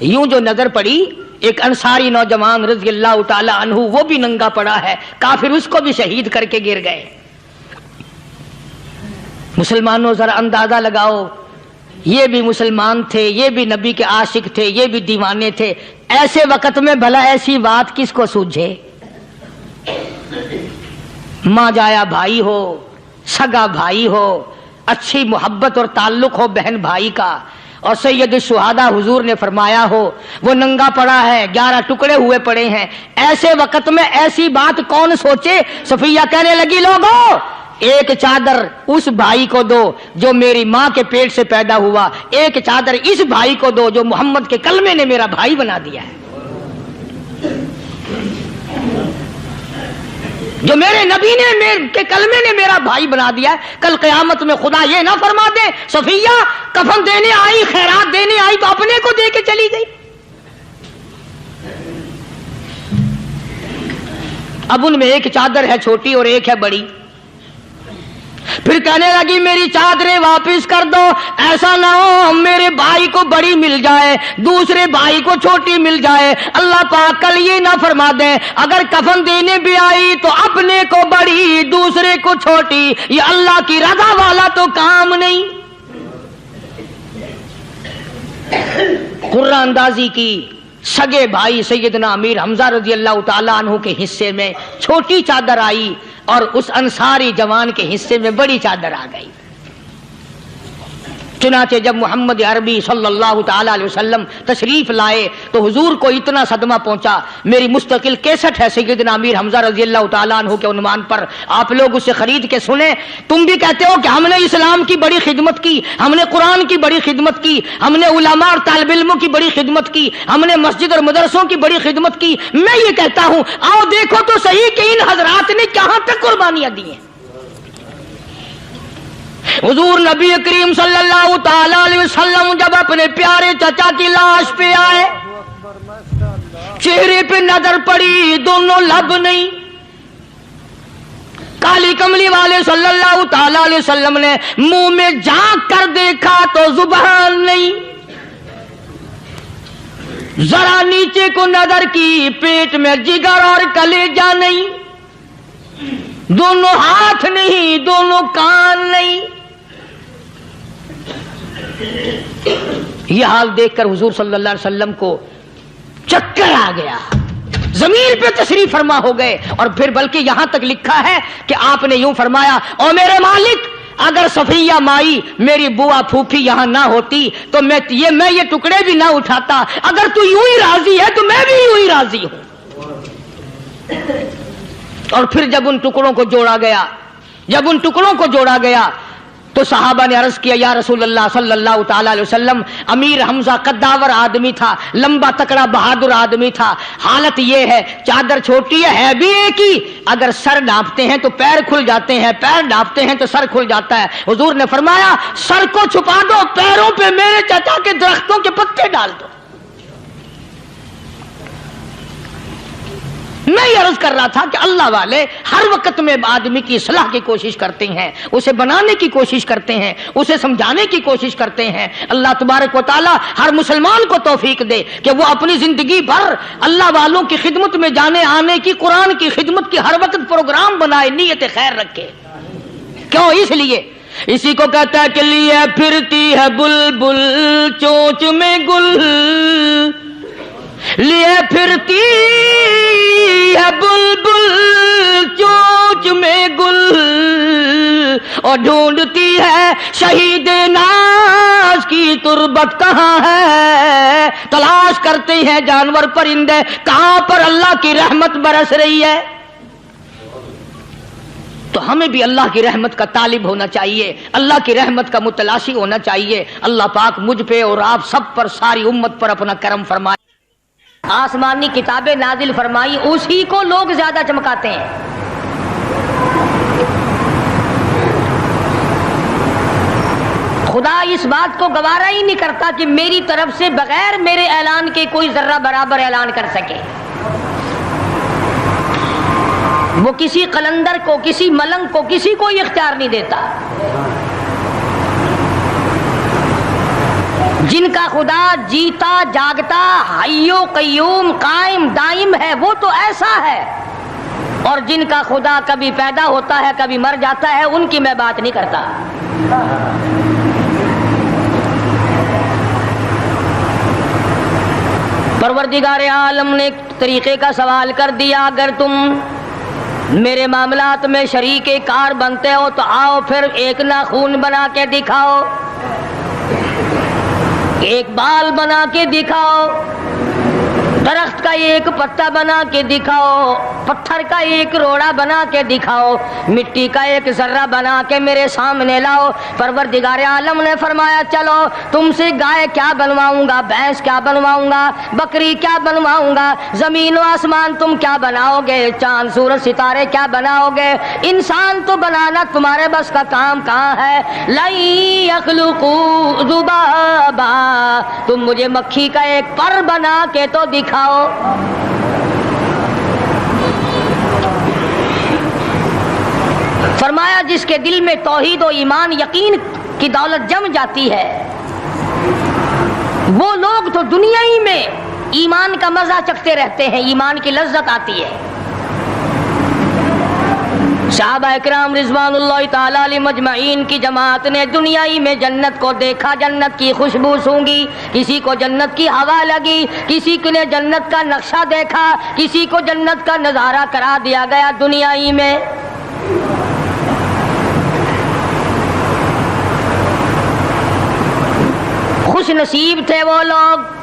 یوں جو نظر پڑی ایک انصاری نوجوان رضی اللہ تعالی عنہ، وہ بھی ننگا پڑا ہے، کافر اس کو بھی شہید کر کے گر گئے۔ مسلمانوں ذرا اندازہ لگاؤ، یہ بھی مسلمان تھے، یہ بھی نبی کے عاشق تھے، یہ بھی دیوانے تھے، ایسے وقت میں بھلا ایسی بات کس کو سوجھے؟ ماں جایا بھائی ہو، سگا بھائی ہو، اچھی محبت اور تعلق ہو بہن بھائی کا، اور سید الشہداء حضور نے فرمایا ہو وہ ننگا پڑا ہے، 11 ٹکڑے ہوئے پڑے ہیں، ایسے وقت میں ایسی بات کون سوچے؟ صفیہ کہنے لگی لوگوں ایک چادر اس بھائی کو دو جو میری ماں کے پیٹ سے پیدا ہوا، ایک چادر اس بھائی کو دو جو محمد کے کلمے نے میرا بھائی بنا دیا ہے، جو میرے نبی نے کے کلمے نے میرا بھائی بنا دیا ہے۔ کل قیامت میں خدا یہ نہ فرما دے صفیہ کفن دینے آئی، خیرات دینے آئی تو اپنے کو دے کے چلی گئی۔ اب ان میں ایک چادر ہے چھوٹی اور ایک ہے بڑی۔ پھر کہنے لگی میری چادریں واپس کر دو، ایسا نہ ہو میرے بھائی کو بڑی مل جائے دوسرے بھائی کو چھوٹی مل جائے، اللہ پاک کل یہ نہ فرما دے اگر کفن دینے بھی آئی تو اپنے کو بڑی دوسرے کو چھوٹی، یہ اللہ کی رضا والا تو کام نہیں۔ قرہ اندازی کی، سگے بھائی سیدنا امیر حمزہ رضی اللہ تعالیٰ عنہ کے حصے میں چھوٹی چادر آئی اور اس انصاری جوان کے حصے میں بڑی چادر آ گئی۔ چنانچہ جب محمد عربی صلی اللہ تعالیٰ علیہ وسلم تشریف لائے تو حضور کو اتنا صدمہ پہنچا، میری مستقل کیسٹ ہے سیدنا امیر حمزہ رضی اللہ تعالیٰ عنہ کے عنوان پر، آپ لوگ اسے خرید کے سنیں۔ تم بھی کہتے ہو کہ ہم نے اسلام کی بڑی خدمت کی، ہم نے قرآن کی بڑی خدمت کی، ہم نے علماء اور طالب علموں کی بڑی خدمت کی، ہم نے مسجد اور مدرسوں کی بڑی خدمت کی۔ میں یہ کہتا ہوں آؤ دیکھو تو صحیح کہ ان حضرات نے کہاں تک قربانیاں دی ہیں۔ حضور نبی کریم صلی اللہ تعالی علیہ وسلم جب اپنے پیارے چچا کی لاش پہ آئے، چہرے پہ نظر پڑی دونوں لب نہیں، کالی کملی والے صلی اللہ تعالی علیہ وسلم نے منہ میں جھانک کر دیکھا تو زبان نہیں، ذرا نیچے کو نظر کی، پیٹ میں جگر اور کلیجہ نہیں، دونوں ہاتھ نہیں، دونوں کان نہیں۔ یہ حال دیکھ کر حضور صلی اللہ علیہ وسلم کو چکر آ گیا، زمین پہ تشریف فرما ہو گئے، اور پھر بلکہ یہاں تک لکھا ہے کہ آپ نے یوں فرمایا، او میرے مالک، اگر صفیہ مائی میری بوا پھوپھی یہاں نہ ہوتی تو میں یہ ٹکڑے بھی نہ اٹھاتا، اگر تو یوں ہی راضی ہے تو میں بھی یوں ہی راضی ہوں۔ اور پھر جب ان ٹکڑوں کو جوڑا گیا تو صحابہ نے عرض کیا، یا رسول اللہ صلی اللہ تعالی علیہ وسلم، امیر حمزہ قداور آدمی تھا، لمبا تکڑا بہادر آدمی تھا، حالت یہ ہے چادر چھوٹی ہے بھی ایک ہی، اگر سر ڈھانپتے ہیں تو پیر کھل جاتے ہیں، پیر ڈھانپتے ہیں تو سر کھل جاتا ہے۔ حضور نے فرمایا، سر کو چھپا دو، پیروں پہ میرے چچا کے درختوں کے پتے ڈال دو۔ میں یہ عرض کر رہا تھا کہ اللہ والے ہر وقت میں آدمی کی اصلاح کی کوشش کرتے ہیں، اسے بنانے کی کوشش کرتے ہیں، اسے سمجھانے کی کوشش کرتے ہیں۔ اللہ تبارک و تعالی ہر مسلمان کو توفیق دے کہ وہ اپنی زندگی بھر اللہ والوں کی خدمت میں جانے آنے کی، قرآن کی خدمت کی ہر وقت پروگرام بنائے، نیت خیر رکھے۔ کیوں؟ اس لیے، اسی کو کہتا ہے کہ لیے پھرتی ہے بلبل چونچ میں گل، لیے پھرتی ہے بلبل چونچ میں گل، اور ڈھونڈتی ہے شہید ناز کی تربت کہاں ہے، تلاش کرتے ہیں جانور پرندے کہاں پر اللہ کی رحمت برس رہی ہے۔ تو ہمیں بھی اللہ کی رحمت کا طالب ہونا چاہیے، اللہ کی رحمت کا متلاشی ہونا چاہیے۔ اللہ پاک مجھ پہ اور آپ سب پر، ساری امت پر اپنا کرم فرمائے۔ آسمانی کتابیں نازل فرمائی، اسی کو لوگ زیادہ چمکاتے ہیں۔ خدا اس بات کو گوارا ہی نہیں کرتا کہ میری طرف سے بغیر میرے اعلان کے کوئی ذرہ برابر اعلان کر سکے۔ وہ کسی قلندر کو، کسی ملنگ کو، کسی کو اختیار نہیں دیتا۔ جن کا خدا جیتا جاگتا حی و قیوم قائم دائم ہے، وہ تو ایسا ہے، اور جن کا خدا کبھی پیدا ہوتا ہے کبھی مر جاتا ہے، ان کی میں بات نہیں کرتا۔ پروردگار عالم نے ایک طریقے کا سوال کر دیا، اگر تم میرے معاملات میں شریک کار بنتے ہو تو آؤ پھر ایک ناخون بنا کے دکھاؤ، ایک بال بنا کے دکھاؤ، درخت کا ایک پتا بنا کے دکھاؤ، پتھر کا ایک روڑا بنا کے دکھاؤ، مٹی کا ایک ذرہ بنا کے میرے سامنے لاؤ۔ پروردگار عالم نے فرمایا، چلو تم سے گائے کیا بنواؤں گا، بھینس کیا بنواؤں گا، بکری کیا بنواؤں گا، زمین و آسمان تم کیا بناؤ گے، چاند سورج ستارے کیا بناؤ گے، انسان تو بنانا تمہارے بس کا کام کہاں ہے۔ لَن يَخْلُقُوا ذُبَابًا، تم مجھے مکھی کا ایک پر بنا کے تو دکھاؤ۔ فرمایا جس کے دل میں توحید و ایمان یقین کی دولت جم جاتی ہے، وہ لوگ تو دنیا ہی میں ایمان کا مزہ چکھتے رہتے ہیں، ایمان کی لذت آتی ہے۔ صحابہ اکرام رضوان اللہ تعالی علیہ مجمعین کی جماعت نے دنیا ہی میں جنت کو دیکھا، جنت کی خوشبو سونگھی، کسی کو جنت کی ہوا لگی، کسی نے جنت کا نقشہ دیکھا، کسی کو جنت کا نظارہ کرا دیا گیا دنیا ہی میں۔ خوش نصیب تھے وہ لوگ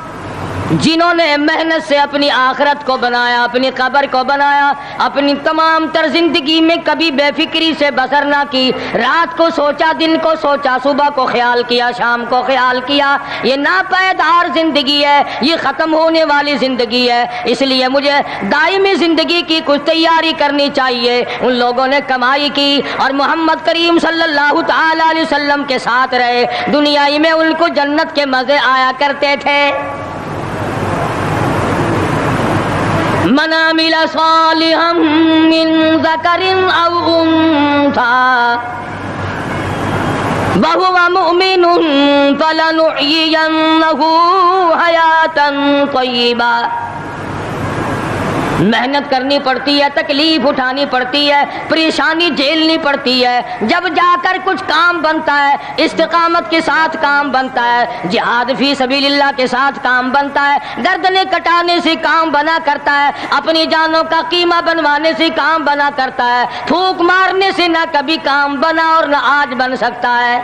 جنہوں نے محنت سے اپنی آخرت کو بنایا، اپنی قبر کو بنایا، اپنی تمام تر زندگی میں کبھی بے فکری سے بسر نہ کی، رات کو سوچا، دن کو سوچا، صبح کو خیال کیا، شام کو خیال کیا۔ یہ ناپائیدار زندگی ہے، یہ ختم ہونے والی زندگی ہے، اس لیے مجھے دائمی زندگی کی کچھ تیاری کرنی چاہیے۔ ان لوگوں نے کمائی کی اور محمد کریم صلی اللہ تعالی علیہ وسلم کے ساتھ رہے، دنیا ہی میں ان کو جنت کے مزے آیا کرتے تھے۔ من عمل صالحا من ذکر او انثی وَهُوَ مُؤْمِنٌ فَلَنُحْيِيَنَّهُ حَيَاةً طَيِّبَةً. محنت کرنی پڑتی ہے، تکلیف اٹھانی پڑتی ہے، پریشانی جھیلنی پڑتی ہے، جب جا کر کچھ کام بنتا ہے، استقامت کے ساتھ کام بنتا ہے، جہاد فی سبیل اللہ کے ساتھ کام بنتا ہے، گردنیں کٹانے سے کام بنا کرتا ہے، اپنی جانوں کا قیمہ بنوانے سے کام بنا کرتا ہے، پھونک مارنے سے نہ کبھی کام بنا اور نہ آج بن سکتا ہے.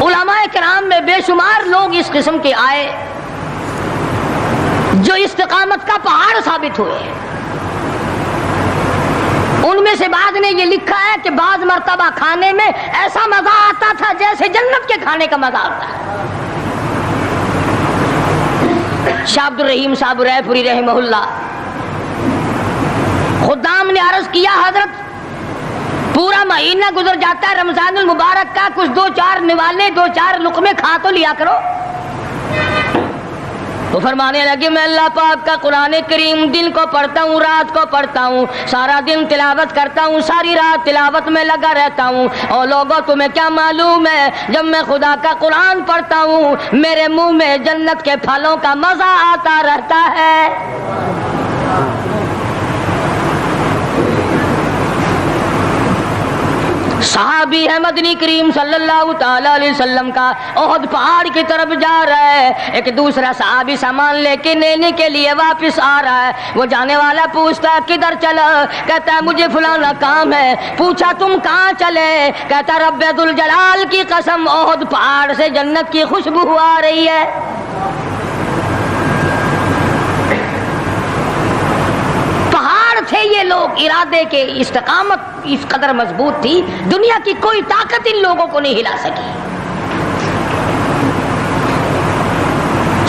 علماء کرام میں بے شمار لوگ اس قسم کے آئے جو استقامت کا پہاڑ ثابت ہوئے. ان میں سے بعض نے یہ لکھا ہے کہ بعض مرتبہ کھانے میں ایسا مزہ آتا تھا جیسے جنت کے کھانے کا مزہ آتا ہے. شاہ عبد الرحیم صاحب رائے پوری رحمہ اللہ خدام نے عرض کیا حضرت پورا مہینہ گزر جاتا ہے رمضان المبارک کا، کچھ دو چار نوالے دو چار لقمے کھا تو لیا کرو. تو فرمانے لگے میں اللہ پاک کا قرآن کریم دن کو پڑھتا ہوں، رات کو پڑھتا ہوں، سارا دن تلاوت کرتا ہوں، ساری رات تلاوت میں لگا رہتا ہوں. اور لوگوں تمہیں کیا معلوم ہے جب میں خدا کا قرآن پڑھتا ہوں میرے منہ میں جنت کے پھلوں کا مزہ آتا رہتا ہے. صحابی ہے مدنی کریم صلی اللہ تعالی علیہ وسلم کا، احد پہاڑ کی طرف جا رہا ہے، ایک دوسرا صحابی سامان لے کے لینے کے لیے واپس آ رہا ہے. وہ جانے والا پوچھتا ہے کدھر چلا؟ کہتا ہے مجھے فلانا کام ہے. پوچھا تم کہاں چلے؟ کہتا رب ذوالجلال کی قسم احد پہاڑ سے جنت کی خوشبو آ رہی ہے. تھے یہ لوگ ارادے کے، استقامت اس قدر مضبوط تھی دنیا کی کوئی طاقت ان لوگوں کو نہیں ہلا سکی.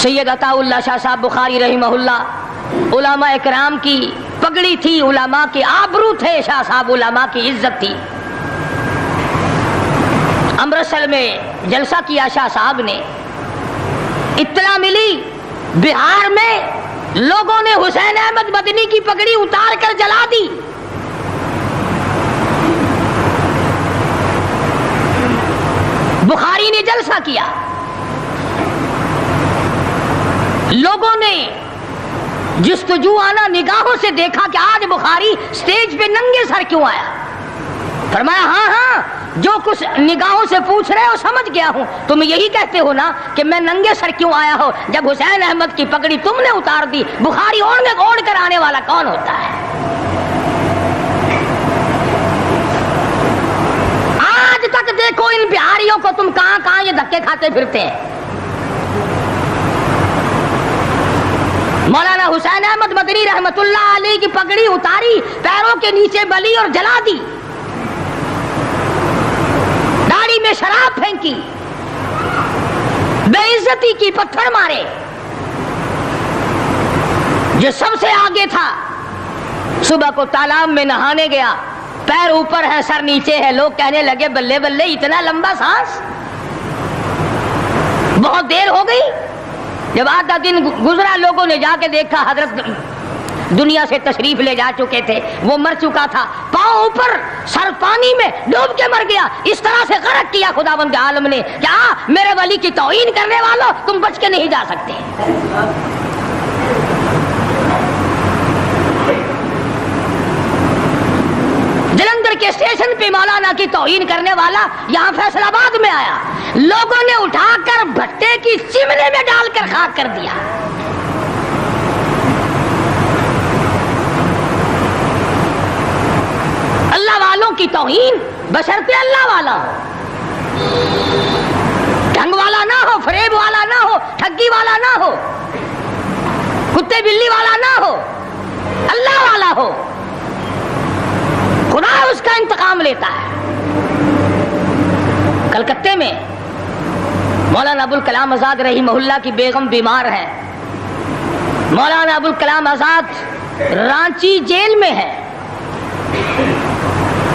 سید عطا اللہ شاہ صاحب بخاری رحمہ اللہ علماء اکرام کی پگڑی تھی، علماء کے آبرو تھے شاہ صاحب، علماء کی عزت تھی. امرتسر میں جلسہ کیا شاہ صاحب نے، اطلاع ملی بہار میں لوگوں نے حسین احمد مدنی کی پگڑی اتار کر جلا دی. بخاری نے جلسہ کیا، لوگوں نے جستجو آنا نگاہوں سے دیکھا کہ آج بخاری سٹیج پہ ننگے سر کیوں آیا. فرمایا ہاں ہاں جو کچھ نگاہوں سے پوچھ رہے ہو سمجھ گیا ہوں، تم یہی کہتے ہو نا کہ میں ننگے سر کیوں آیا ہو. جب حسین احمد کی پگڑی تم نے اتار دی، بخاری اوڑھ کر آنے والا کون ہوتا ہے؟ آج تک دیکھو ان بہاریوں کو تم کہاں کہاں یہ دھکے کھاتے پھرتے ہیں. مولانا حسین احمد مدنی رحمت اللہ علیہ کی پگڑی اتاری، پیروں کے نیچے بلی اور جلا دی، داڑھی میں شراب پھینکی، بے عزتی کی، پتھر مارے. جو سب سے آگے تھا صبح کو تالاب میں نہانے گیا، پیر اوپر ہے سر نیچے ہے، لوگ کہنے لگے بلے بلے اتنا لمبا سانس. بہت دیر ہو گئی، جب آدھا دن گزرا لوگوں نے جا کے دیکھا حضرت دنیا سے تشریف لے جا چکے تھے، وہ مر چکا تھا، پاؤں اوپر سر پانی میں ڈوب کے مر گیا. اس طرح سے غرق کیا خداوند عالم نے. کیا میرے ولی کی توہین کرنے والوں تم بچ کے نہیں جا سکتے. جلندھر کے اسٹیشن پہ مولانا کی توہین کرنے والا یہاں فیصل آباد میں آیا، لوگوں نے اٹھا کر بھٹے کی چمنے میں ڈال کر خاک کر دیا. اللہ والوں کی توہین بشرطے اللہ والا ہو، ڈھنگ والا نہ ہو، فریب والا نہ ہو، ٹھگی والا نہ ہو، کتے بلی والا نہ ہو، اللہ والا ہو. خدا اس کا انتقام لیتا ہے. کلکتے میں مولانا ابوالکلام آزاد رحمہ اللہ کی بیگم بیمار ہے. مولانا ابوالکلام آزاد رانچی جیل میں ہے.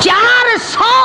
400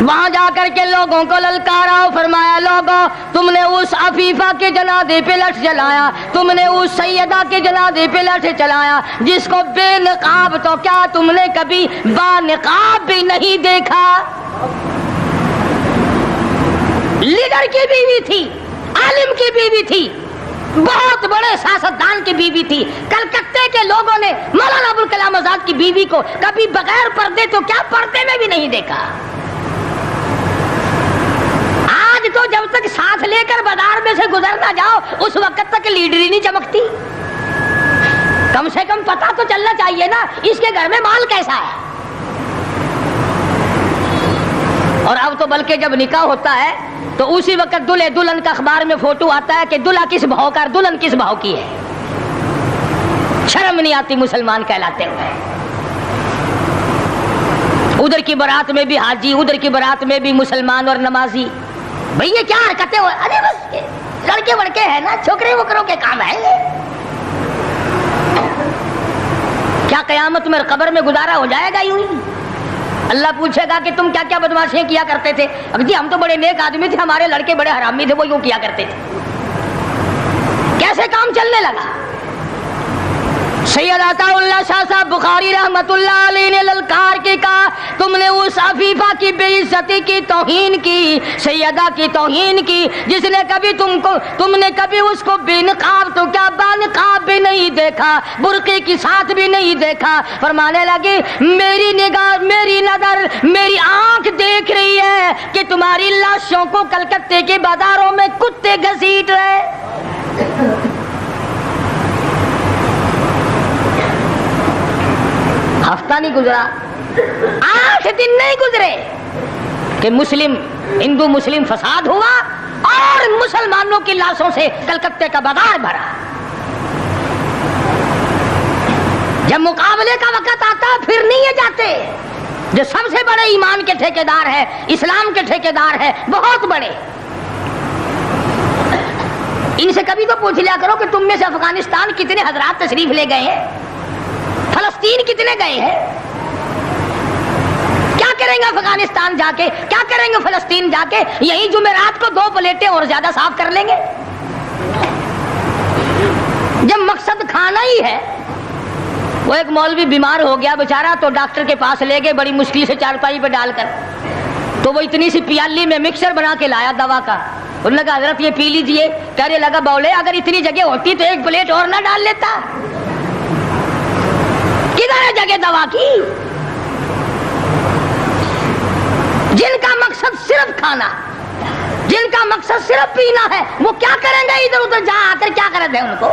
وہاں جا کر کے لوگوں کو للکارا، فرمایا لوگوں تم نے اس عفیفہ کے جنازے پہ لٹھ جلایا، تم نے اس سیدہ کے جنازے پہ لٹھ چلایا جس کو بے نقاب تو کیا تم نے کبھی با نقاب بھی نہیں دیکھا۔ لیڈر کی بیوی تھی، عالم کی بیوی تھی، بہت بڑے سیاستدان کی بیوی تھی۔ کلکتے کے لوگوں نے مولانا ابوالکلام آزاد کی بیوی کو کبھی بغیر پردے تو کیا پردے میں بھی نہیں دیکھا۔ آج تو جب تک ساتھ لے کر بازار میں سے گزر نہ جاؤ اس وقت تک لیڈری نہیں چمکتی۔ کم سے کم پتہ تو چلنا چاہیے نا اس کے گھر میں مال کیسا ہے۔ اور اب تو بلکہ جب نکاح ہوتا ہے تو اسی وقت دلہے دلہن کا اخبار میں فوٹو آتا ہے کہ دلہا کس بھاؤ کا دلہن کس بھاؤ کی ہے۔ شرم نہیں آتی مسلمان کہلاتے ہوئے۔ ادھر کی بارات میں بھی حاجی، ادھر کی بارات میں بھی مسلمان اور نمازی۔ بھئی یہ کیا حرکتیں ہو، ارے بس لڑکے وڑکے ہیں نا، چھوکرے وکروں کے کام ہے یہ۔ کیا قیامت میں قبر میں گزارا ہو جائے گا یوں ہی؟ اللہ پوچھے گا کہ تم کیا کیا بدماشیاں کیا کرتے تھے؟ جی ہم تو بڑے نیک آدمی تھے، ہمارے لڑکے بڑے حرامی تھے، وہ یوں کیا کرتے تھے۔ کیسے کام چلنے لگا؟ سید عطا اللہ شاہ صاحب بخاری رحمت اللہ علیہ نے للکار کے کہا تم نے اس عفیفہ کی بے عزتی کی، توہین کی، سیدہ کی توہین کی جس نے کبھی تم نے کبھی اس کو بے نقاب تو کیا با نقاب بھی نہیں دیکھا، برقعے کے ساتھ بھی نہیں دیکھا۔ فرمانے لگے میری نگاہ، میری نظر، میری آنکھ دیکھ رہی ہے کہ تمہاری لاشوں کو کلکتے کے بازاروں میں کتے گھسیٹ رہے۔ ہفتہ نہیں گزرا، 8 دن نہیں گزرے کہ ہندو مسلم فساد ہوا اور مسلمانوں کی لاشوں سے کلکتے کا بازار بھرا۔ جب مقابلے کا وقت آتا پھر نہیں یہ جاتے۔ جو سب سے بڑے ایمان کے ٹھیکیدار ہیں، اسلام کے ٹھیکیدار ہیں، بہت بڑے، ان سے کبھی تو پوچھ لیا کرو کہ تم میں سے افغانستان کتنے حضرات تشریف لے گئے ہیں، فلسطین کتنے گئے ہیں، کیا کریں گے افغانستان جا کے، کیا کریں گے فلسطین جا کے؟ یہی جمعرات کو 2 پلیٹیں اور زیادہ صاف کر لیں گے۔ جب مقصد کھانا ہی ہے۔ وہ ایک مولوی بیمار ہو گیا بیچارہ، تو ڈاکٹر کے پاس لے گئے بڑی مشکل سے چارپائی پہ ڈال کر، تو وہ اتنی سی پیالی میں مکسر بنا کے لایا دوا کا۔ انہوں نے کہا حضرت یہ پی لیجئے۔ کہنے لگا بولے اگر اتنی جگہ ہوتی تو 1 پلیٹ اور نہ ڈال لیتا۔ کدھر ہے جگہ دوا کی؟ جن کا مقصد صرف کھانا، جن کا مقصد صرف پینا ہے، وہ کیا کریں گے ادھر ادھر جا آ کر؟ کیا کر دیں ان کو؟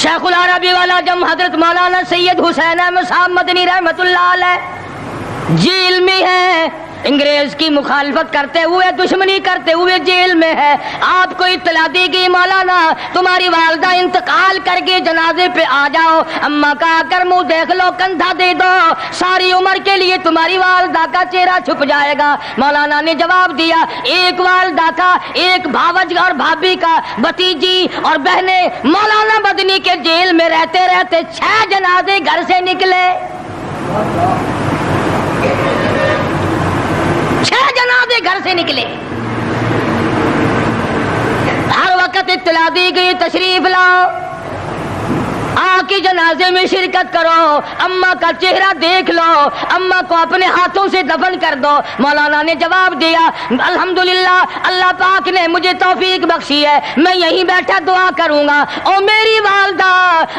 شیخ العربی والا جم حضرت مولانا سید حسین احمد صاحب مدنی رحمت اللہ علیہ جیل میں ہے، انگریز کی مخالفت کرتے ہوئے، دشمنی کرتے ہوئے جیل میں ہے۔ آپ کو اطلاع دی گئی مولانا تمہاری والدہ انتقال کر گئی، جنازے پہ آ جاؤ۔ اماں کا آ کر منہ دیکھ لو، کندھا دے دو، ساری عمر کے لیے تمہاری والدہ کا چہرہ چھپ جائے گا۔ مولانا نے جواب دیا ایک والدہ کا، ایک بھاوج اور بھابھی کا، بھتیجی اور بہنیں۔ مولانا مدنی کے جیل میں رہتے رہتے 6 جنازے گھر سے نکلے، 6 جنازے گھر سے نکلے۔ ہر وقت اطلاع دی گئی تشریف لاؤ، آ کے جنازے میں شرکت کرو، اماں کا چہرہ دیکھ لو، اماں کو اپنے ہاتھوں سے دفن کر دو۔ مولانا نے جواب دیا الحمدللہ اللہ پاک نے مجھے توفیق بخشی ہے، میں یہیں بیٹھا دعا کروں گا۔ او میری والدہ،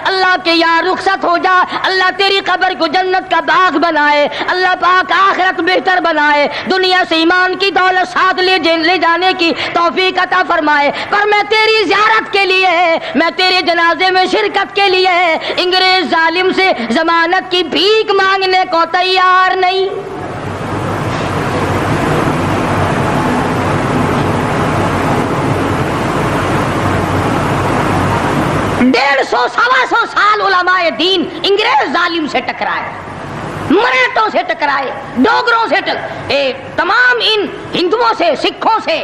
اللہ کے یار رخصت ہو جا، اللہ تیری قبر کو جنت کا باغ بنائے، اللہ پاک آخرت بہتر بنائے، دنیا سے ایمان کی دولت ساتھ لے جانے کی توفیق عطا فرمائے۔ پر میں تیری زیارت کے لیے، میں تیرے جنازے میں شرکت کے لیے انگریز ظالم سے ضمانت کی بھیک مانگنے کو تیار نہیں۔ 150 سوا سو سال علماء دین انگریز ظالم سے ٹکرائے، مراٹھوں سے ٹکرائے، ڈوگروں سے تمام ان ہندوؤں سے، سکھوں سے،